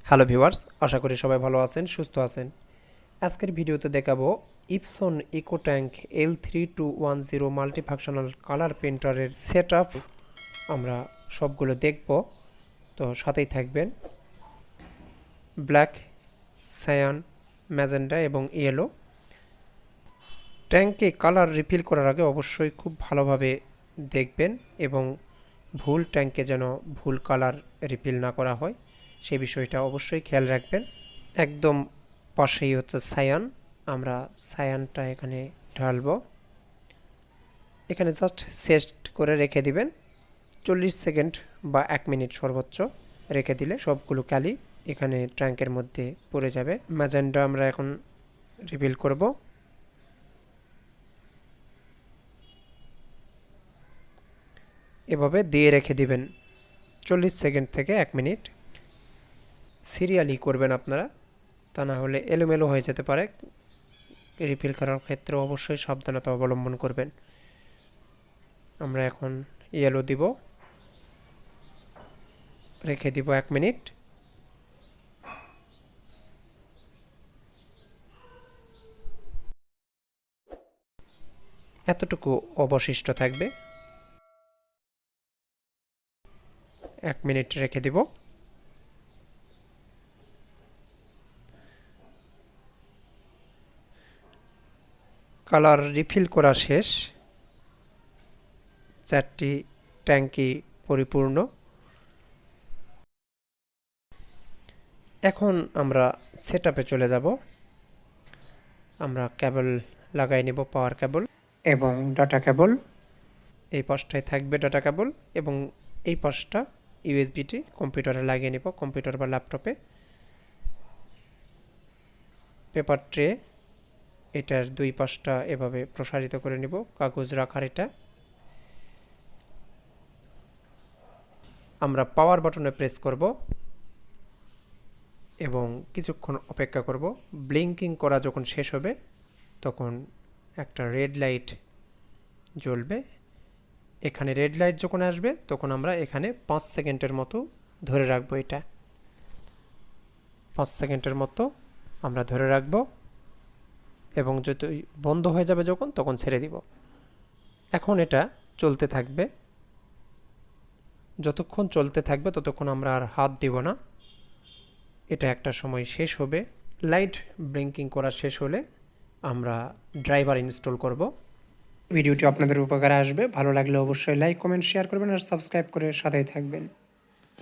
Hello viewers, আশা করি সবাই ভালো আছেন, সুস্থ আছেন। আজকের ভিডিওতে দেখাবো Epson eco tank L3210 multifunctional colour প্রিন্টারের সেটআপ। আমরা সবগুলো দেখব, তো সাথেই থাকবেন। ব্ল্যাক, সায়ান, ম্যাজেন্ডা এবং ইয়েলো। ট্যাঙ্কে কালার রিফিল করার আগে অবশ্যই খুব ভালোভাবে দেখবেন এবং ভুল ট্যাঙ্কে যেন ভুল কালার রিফিল না করা হয় সেই বিষয়টা অবশ্যই খেয়াল রাখবেন। একদম পাশেই হচ্ছে সায়ান, আমরা সায়ানটা এখানে ঢালবো। এখানে জাস্ট সেট করে রেখে দিবেন 40 সেকেন্ড বা 1 মিনিট সর্বোচ্চ রেখে দিলে সবগুলো কালি এখানে ট্যাঙ্কের মধ্যে পড়ে যাবে। ম্যাজেন্ডা আমরা এখন রিফিল করব। এভাবে দিয়ে রেখে দিবেন 40 সেকেন্ড থেকে 1 মিনিট। সিরিয়ালি করবেন আপনারা, তা না হলে এলোমেলো হয়ে যেতে পারে। রিফিল করার ক্ষেত্রে অবশ্যই সাবধানতা অবলম্বন করবেন। আমরা এখন ইয়েলো দিব, রেখে দিব 1 মিনিট। এতটুকু অবশিষ্ট থাকবে, 1 মিনিট রেখে দিব। কালার রিফিল করা শেষ, 4টি ট্যাঙ্কি পরিপূর্ণ। এখন আমরা সেটআপে চলে যাব। আমরা কেবল লাগাই নেব, পাওয়ার কেবল এবং ডাটা কেবল। এই পাশটায় থাকবে ডাটা কেবল এবং এই পাশটা ইউএসবিটি কম্পিউটারে লাগিয়ে নেব, কম্পিউটার বা ল্যাপটপে। পেপার ট্রে, এটার দুই পাশটা এভাবে প্রসারিত করে নেব, কাগজ রাখার এটা। আমরা পাওয়ার বাটনে প্রেস করব এবং কিছুক্ষণ অপেক্ষা করব। ব্লিঙ্কিং করা যখন শেষ হবে তখন একটা রেড লাইট জ্বলবে। এখানে রেড লাইট যখন আসবে তখন আমরা এখানে 5 সেকেন্ডের মতো ধরে রাখবো। এটা 5 সেকেন্ডের মতো আমরা ধরে রাখব এবং যদি বন্ধ হয়ে যাবে যখন, তখন ছেড়ে দিব। এখন এটা চলতে থাকবে, যতক্ষণ চলতে থাকবে ততক্ষণ আমরা আর হাত দিব না। এটা একটা সময় শেষ হবে। লাইট ব্লিঙ্কিং করা শেষ হলে আমরা ড্রাইভার ইনস্টল করব। ভিডিওটি আপনাদের উপকারে আসবে, ভালো লাগলে অবশ্যই লাইক, কমেন্ট, শেয়ার করবেন আর সাবস্ক্রাইব করে সাথেই থাকবেন।